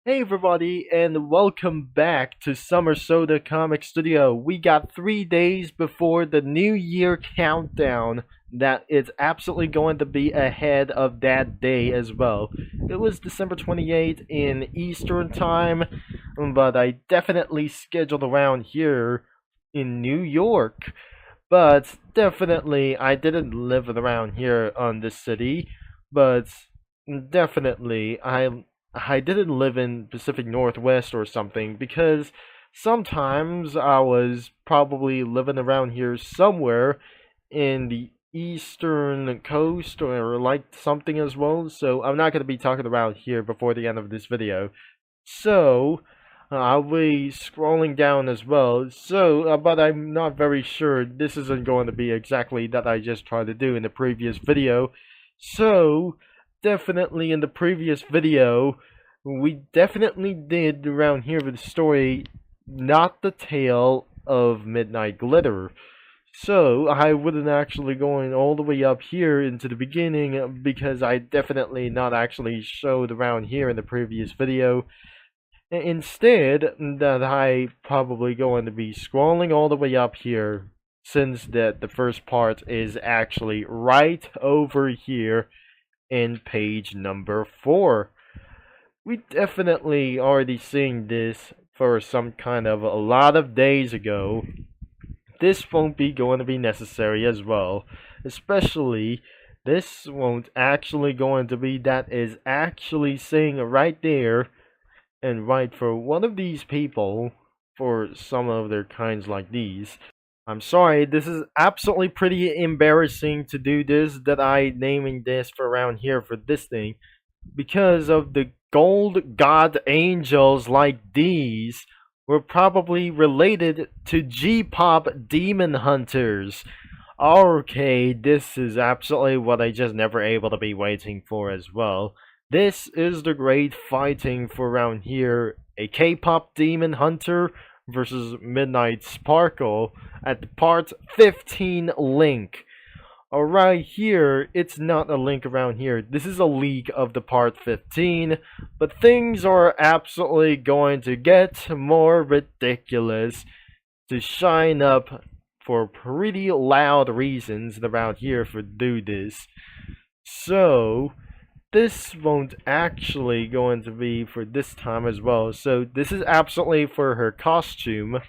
Hey everybody, and welcome back to Summer Soda Comic Studio. We got 3 days before the New Year countdown that is absolutely going to be ahead of that day as well. It was December 28th in Eastern Time, but I definitely scheduled around here in New York. But definitely, I didn't live around here on this city, but definitely, I didn't live in Pacific Northwest or something because sometimes I was probably living around here somewhere in the eastern coast or like something as well. So I'm not going to be talking about here before the end of this video. So I'll be scrolling down as well. But I'm not very sure this isn't going to be exactly that I just tried to do in the previous video. So definitely in the previous video, we definitely did around here with the story, not the tale of Midnight Glitter. So I wasn't actually going all the way up here into the beginning because I definitely not actually showed around here in the previous video. Instead, that I probably going to be scrolling all the way up here since that the first part is actually right over here in page number 4. We definitely already seen this for some kind of a lot of days ago. This won't be going to be necessary as well, especially this won't actually going to be that is actually saying right there and right for one of these people for some of their kinds like these. I'm sorry, this is absolutely pretty embarrassing to do this, that I naming this for around here for this thing, because of the gold god angels like these were probably related to G-pop demon hunters. Okay, this is absolutely what I just never able to be waiting for as well. This is the great fighting for around here, a K-pop demon hunter versus Midnight Sparkle at part 15 link. Right here, it's not a link around here. This is a leak of the part 15, but things are absolutely going to get more ridiculous to shine up for pretty loud reasons around here for do this. So, this won't actually going to be for this time as well. So, this is absolutely for her costume.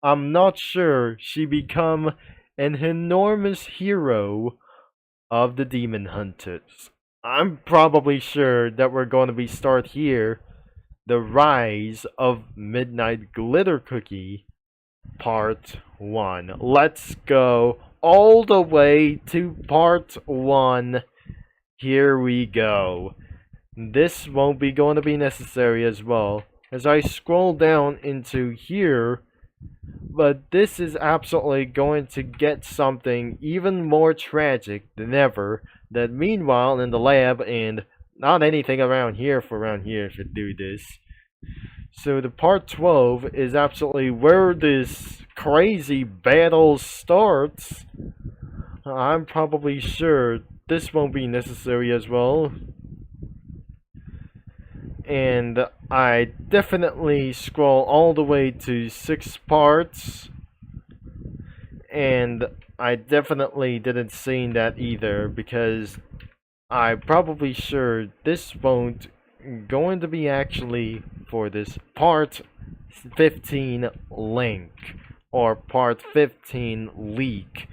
I'm not sure she become an enormous hero of the demon hunters. I'm probably sure that we're going to be start here, the rise of Midnight Glitter Cookie part 1. Let's go all the way to part 1. Here we go. This won't be going to be necessary as well. As I scroll down into here, but this is absolutely going to get something even more tragic than ever. That meanwhile in the lab and not anything around here should do this. So the part 12 is absolutely where this crazy battle starts. I'm probably sure this won't be necessary as well. And I definitely scroll all the way to 6 parts, and I definitely didn't see that either because I'm probably sure this won't going to be actually for this part 15 link or part 15 leak.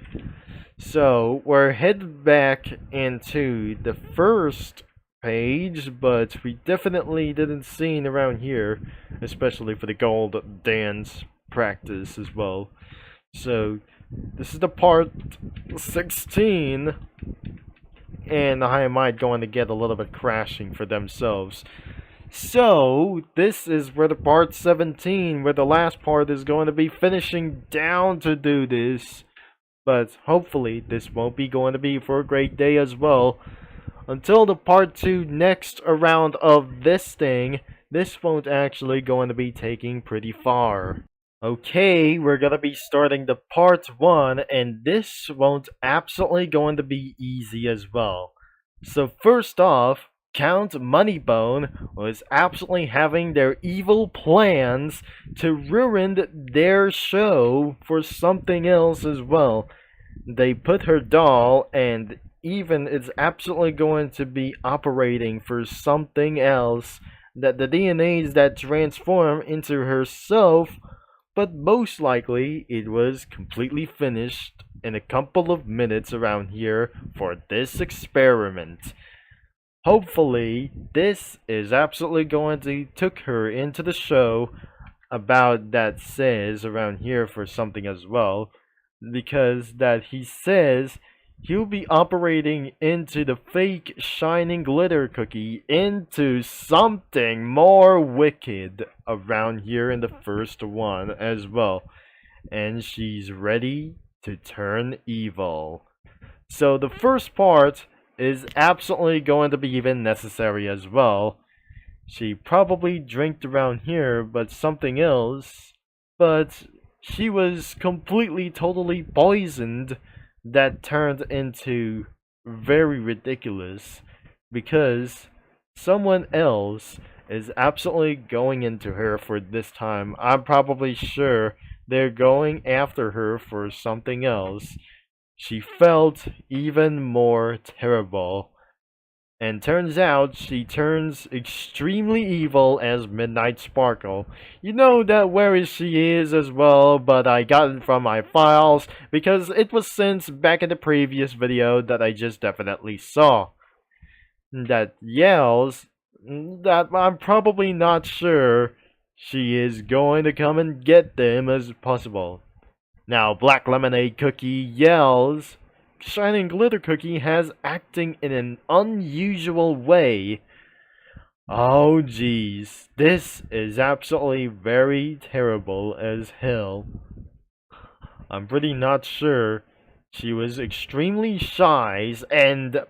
So we're headed back into the first page, but we definitely didn't see it around here, especially for the gold dance practice as well. So this is the part 16, and I might going to get a little bit crashing for themselves. So this is where the part 17, where the last part is going to be finishing down to do this. But hopefully this won't be going to be for a great day as well. Until the part 2 next round of this thing, this won't actually going to be taking pretty far. Okay, we're gonna be starting the part 1, and this won't absolutely going to be easy as well. So first off, Count Moneybone was absolutely having their evil plans to ruin their show for something else as well. They put her doll, and even it's absolutely going to be operating for something else, that the DNAs that transform into herself, but most likely it was completely finished in a couple of minutes around here for this experiment. Hopefully, this is absolutely going to took her into the show about that says around here for something as well, because that he says he'll be operating into the fake shining glitter cookie into something more wicked around here in the first one as well, and she's ready to turn evil. So the first part is absolutely going to be even necessary as well. She probably drank around here, but something else. But she was completely, totally poisoned. That turned into very ridiculous because someone else is absolutely going into her for this time. I'm probably sure they're going after her for something else. She felt even more terrible. And turns out she turns extremely evil as Midnight Sparkle. You know that where she is as well, but I got it from my files because it was sent back in the previous video that I just definitely saw. That yells that I'm probably not sure she is going to come and get them as possible. Now Black Lemonade Cookie yells Shining Glitter Cookie has acting in an unusual way. Oh jeez, this is absolutely very terrible as hell. I'm pretty not sure. She was extremely shy and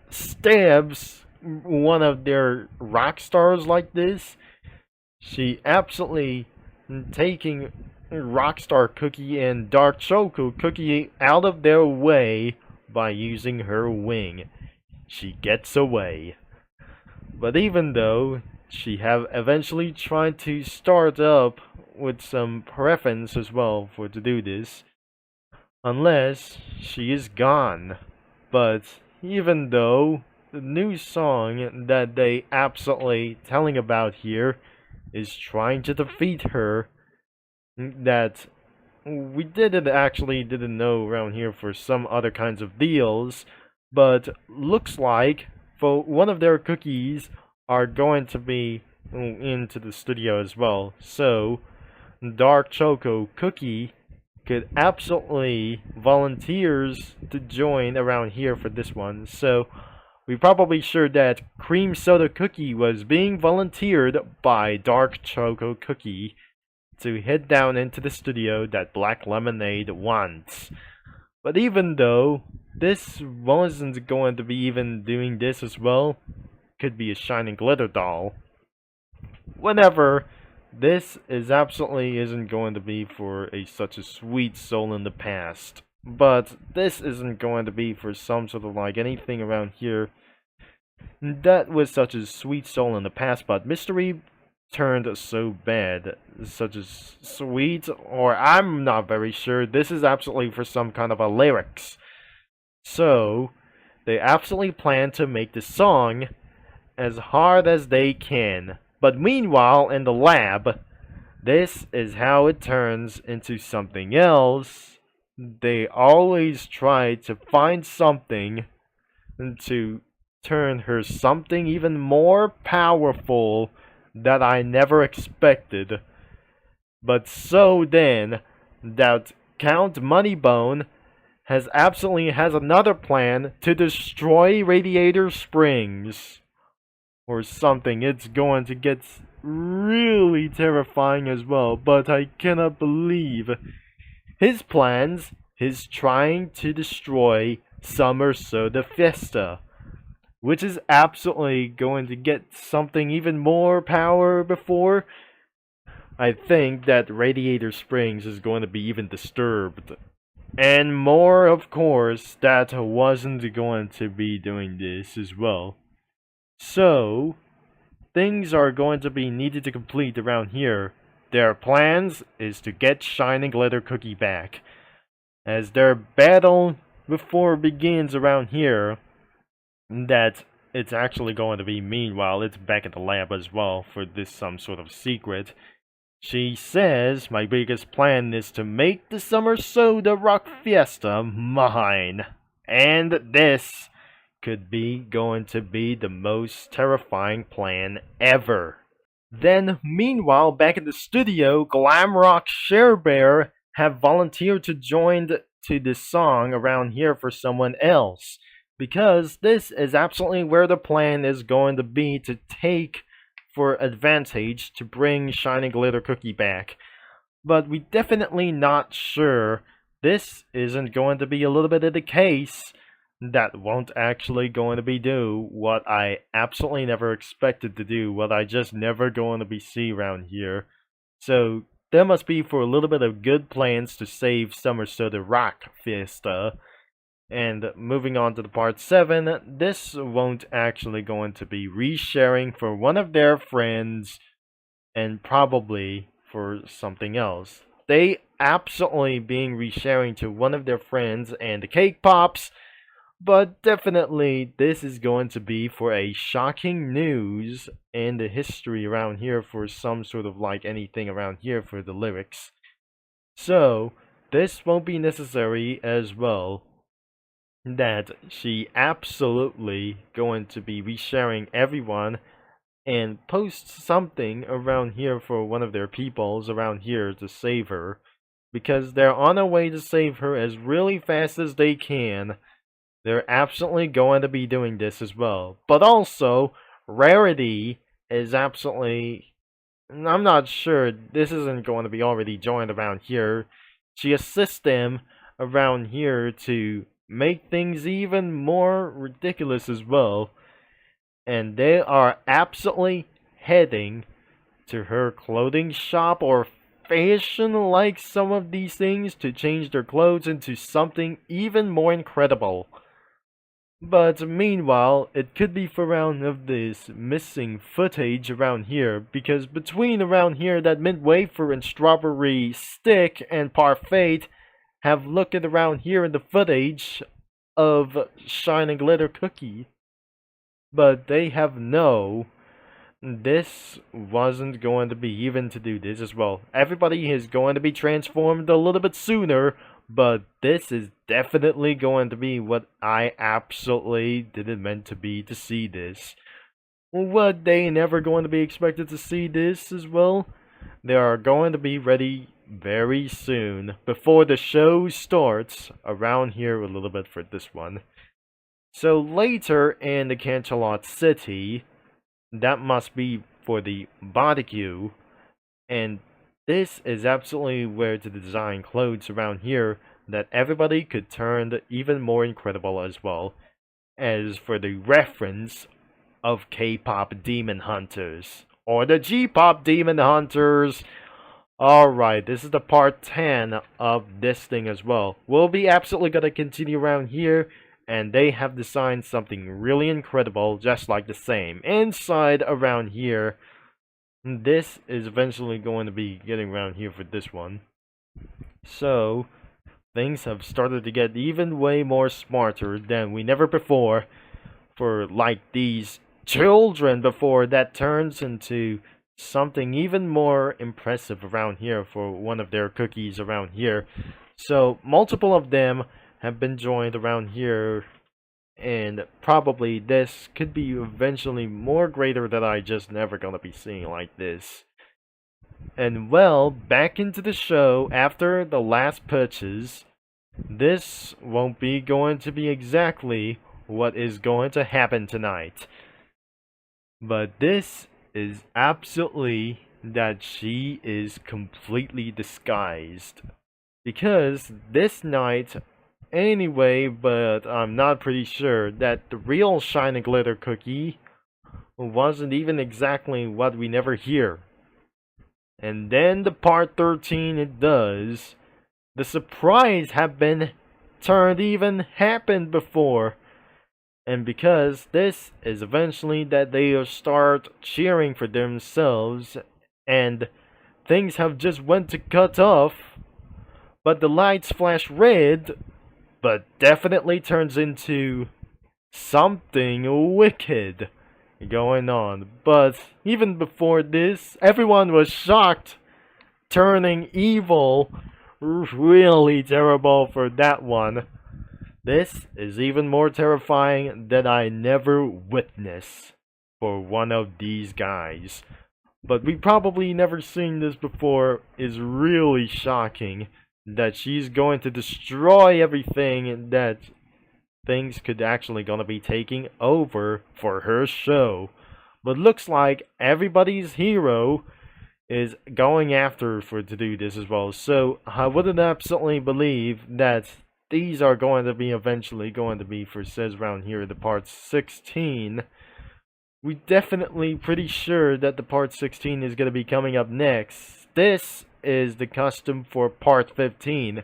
stabs one of their rock stars like this. She absolutely taking Rockstar Cookie and Dark Choco Cookie out of their way by using her wing. She gets away. But even though she have eventually tried to start up with some preference as well for to do this, unless she is gone. But even though the new song that they absolutely telling about here is trying to defeat her, that we didn't know around here for some other kinds of deals, but looks like for one of their cookies are going to be into the studio as well. So Dark Choco Cookie could absolutely volunteers to join around here for this one. So we probably sure that Cream Soda Cookie was being volunteered by Dark Choco Cookie to head down into the studio that Black Lemonade wants. But even though this wasn't going to be even doing this as well, could be a shining glitter doll. Whatever, this is absolutely isn't going to be for such a sweet soul in the past. But this isn't going to be for some sort of like anything around here that was such a sweet soul in the past, but mystery turned so bad, such as sweet, or I'm not very sure. This is absolutely for some kind of a lyrics. So, they absolutely plan to make the song as hard as they can. But meanwhile, in the lab, this is how it turns into something else. They always try to find something to turn her something even more powerful that I never expected. But so then, that Count Moneybone has another plan to destroy Radiator Springs. Or something. It's going to get really terrifying as well, but I cannot believe his plans is trying to destroy Summer Soda Fiesta, which is absolutely going to get something even more power before. I think that Radiator Springs is going to be even disturbed. And more, of course, that wasn't going to be doing this as well. So, things are going to be needed to complete around here. Their plans is to get Shining Glitter Cookie back. As their battle before begins around here, that it's actually going to be meanwhile, it's back at the lab as well for this some sort of secret. She says, my biggest plan is to make the Summer Soda Rock Fiesta mine. And this could be going to be the most terrifying plan ever. Then, meanwhile, back in the studio, Glamrock Sharebear have volunteered to join to this song around here for someone else. Because this is absolutely where the plan is going to be to take for advantage to bring Shining Glitter Cookie back. But we definitely not sure this isn't going to be a little bit of the case that won't actually going to be do what I absolutely never expected to do, what I just never going to be see around here. So there must be for a little bit of good plans to save Summer Soda Rock Fiesta. And moving on to the part 7, this won't actually going to be resharing for one of their friends and probably for something else. They absolutely being resharing to one of their friends and the Cake Pops, but definitely this is going to be for a shocking news in the history around here for some sort of like anything around here for the lyrics. So this won't be necessary as well, that she absolutely going to be resharing everyone and post something around here for one of their peoples around here to save her, because they're on a way to save her as really fast as they can. They're absolutely going to be doing this as well. But also, Rarity is absolutely, I'm not sure, this isn't going to be already joined around here. She assists them around here to make things even more ridiculous as well. And they are absolutely heading to her clothing shop or fashion like some of these things to change their clothes into something even more incredible. But meanwhile, it could be for around of this missing footage around here, because between around here that mint wafer and strawberry stick and parfait have looked around here in the footage of Shining Glitter Cookie. But they have no, this wasn't going to be even to do this as well. Everybody is going to be transformed a little bit sooner, but this is definitely going to be what I absolutely didn't meant to be to see this. What they never going to be expected to see this as well. They are going to be ready very soon before the show starts around here a little bit for this one. So later in the Canterlot City, that must be for the barbecue, and this is absolutely where to design clothes around here that everybody could turn even more incredible as well. As for the reference of K-pop Demon Hunters, or the G-pop Demon Hunters. Alright, this is the part 10 of this thing as well. We'll be absolutely gonna continue around here, and they have designed something really incredible, just like the same. Inside around here, this is eventually going to be getting around here for this one. So, things have started to get even way more smarter than we never before. For like these children before, that turns into something even more impressive around here for one of their cookies around here. So multiple of them have been joined around here, and probably this could be eventually more greater that I just never gonna be seeing like this. And well, back into the show after the last purchase. This won't be going to be exactly what is going to happen tonight. But this is absolutely that she is completely disguised. Because this night, anyway, but I'm not pretty sure that the real Shine and Glitter Cookie wasn't even exactly what we never hear. And then the part 13 it does. The surprise have been turned even happened before. And because this is eventually that they'll start cheering for themselves, and things have just went to cut off, but the lights flash red, but definitely turns into something wicked going on. But even before this, everyone was shocked, turning evil. Really terrible for that one. This is even more terrifying than I never witnessed for one of these guys. But we probably never seen this before. Is really shocking that she's going to destroy everything that things could actually gonna be taking over for her show. But looks like everybody's hero is going after for to do this as well. So I wouldn't absolutely believe that these are going to be eventually going to be, for says around here, the part 16. We definitely pretty sure that the part 16 is going to be coming up next. This is the custom for part 15.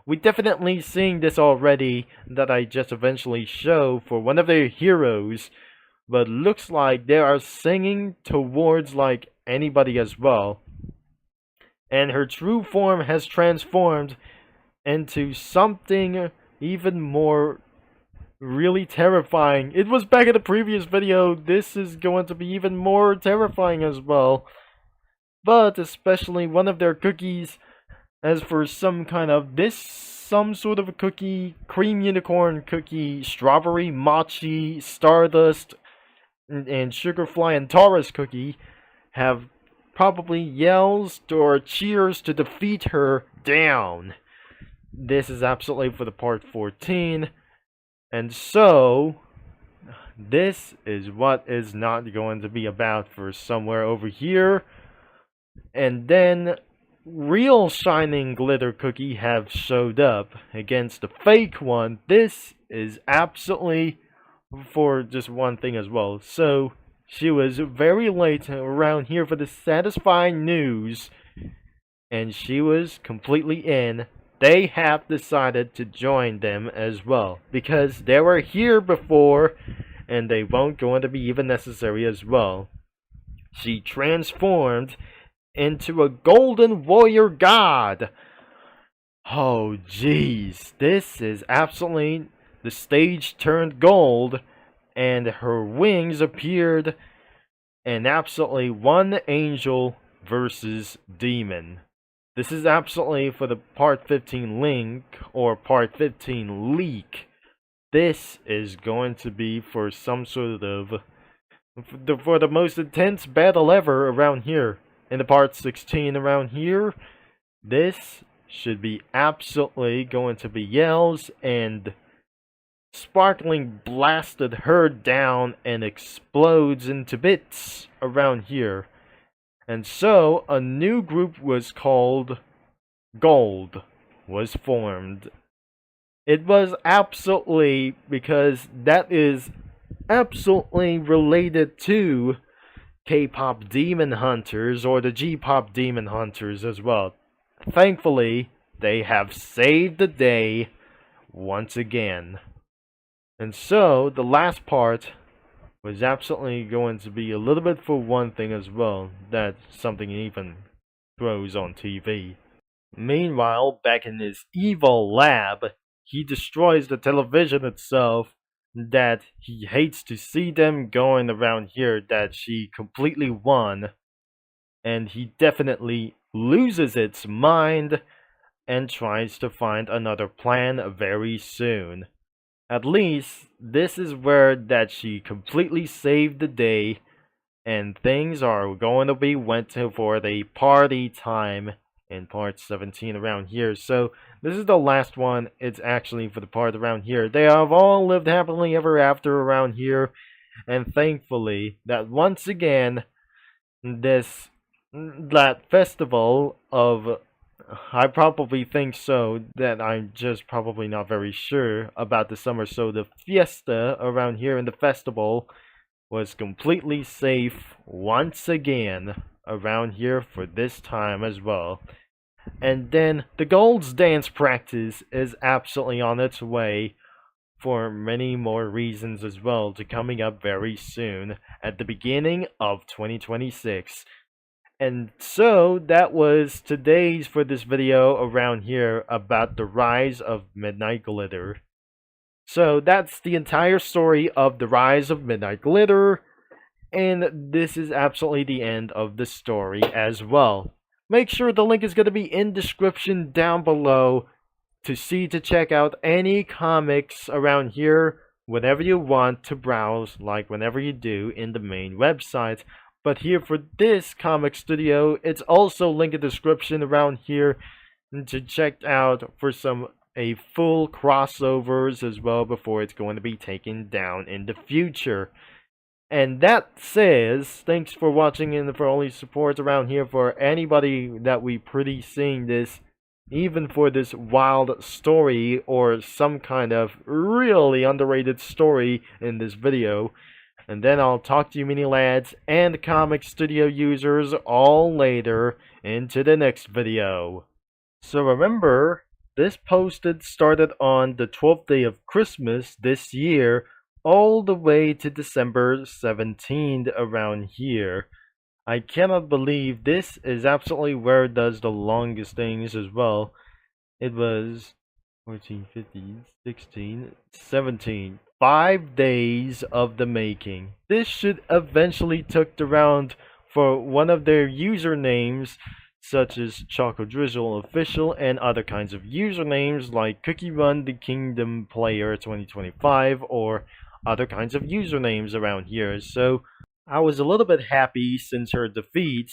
We definitely seeing this already that I just eventually show for one of their heroes, but looks like they are singing towards like anybody as well. And her true form has transformed into something even more really terrifying. It was back in the previous video. This is going to be even more terrifying as well. But especially one of their cookies, as for some kind of some sort of a cookie, cream unicorn cookie, strawberry, mochi, stardust, and sugarfly and Taurus cookie have probably yells or cheers to defeat her down. This is absolutely for the part 14. And so, this is what is not going to be about for somewhere over here. And then, real shining glitter cookie have showed up against the fake one. This is absolutely for just one thing as well. So, she was very late around here for the satisfying news, and she was completely in. They have decided to join them as well, because they were here before, and they won't going to be even necessary as well. She transformed into a golden warrior god. Oh jeez, this is absolutely, the stage turned gold, and her wings appeared, and absolutely one angel versus demon. This is absolutely for the part 15 link, or part 15 leak. This is going to be for some sort of, for the most intense battle ever around here. In the part 16 around here, this should be absolutely going to be yells, and sparkling blasted her down and explodes into bits around here. And so, a new group was called Gold was formed. It was absolutely, because that is absolutely related to K-pop Demon Hunters, or the G-pop Demon Hunters as well. Thankfully, they have saved the day once again. And so, the last part was absolutely going to be a little bit for one thing as well, that something even throws on TV. Meanwhile, back in his evil lab, he destroys the television itself, that he hates to see them going around here, that she completely won, and he definitely loses its mind and tries to find another plan very soon. At least, this is where that she completely saved the day, and things are going to be went to for the party time in part 17 around here. So, this is the last one. It's actually for the part around here. They have all lived happily ever after around here, and thankfully, that once again, that festival of, I probably think so, that I'm just probably not very sure about the summer. So the fiesta around here in the festival was completely safe once again around here for this time as well. And then the Gold's dance practice is absolutely on its way for many more reasons as well to coming up very soon at the beginning of 2026. And so that was today's for this video around here about the rise of Midnight Glitter. So that's the entire story of the rise of Midnight Glitter, and this is absolutely the end of the story as well. Make sure the link is going to be in description down below to check out any comics around here whenever you want to browse, like whenever you do in the main website. But here for this comic studio, it's also linked in the description around here to check out for some a full crossovers as well before it's going to be taken down in the future. And that says, thanks for watching and for all your support around here for anybody that we pretty seeing this, even for this wild story or some kind of really underrated story in this video. And then I'll talk to you mini lads and comic studio users all later into the next video. So remember, this posted started on the 12th day of Christmas this year, all the way to December 17th around here. I cannot believe this is absolutely where it does the longest things as well. It was 14, 15, 16, 17. 5 days of the making. This should eventually took around for one of their usernames, such as Choco Drizzle Official and other kinds of usernames like Cookie Run the Kingdom Player 2025 or other kinds of usernames around here. So I was a little bit happy since her defeat.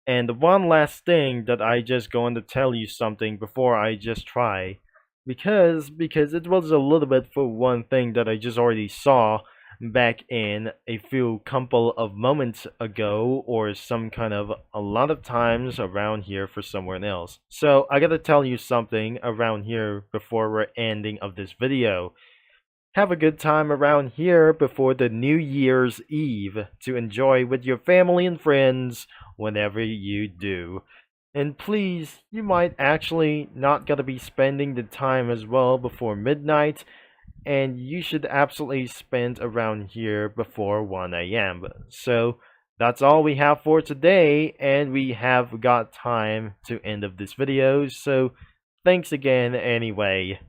And the one last thing that I just going to tell you something before I just try, because it was a little bit for one thing that I just already saw back in a few couple of moments ago, or some kind of a lot of times around here for someone else. So I gotta tell you something around here before we're ending of this video. Have a good time around here before the New Year's Eve to enjoy with your family and friends whenever you do. And please, you might actually not gonna be spending the time as well before midnight, and you should absolutely spend around here before 1 a.m. So that's all we have for today, and we have got time to end of this video, so thanks again anyway.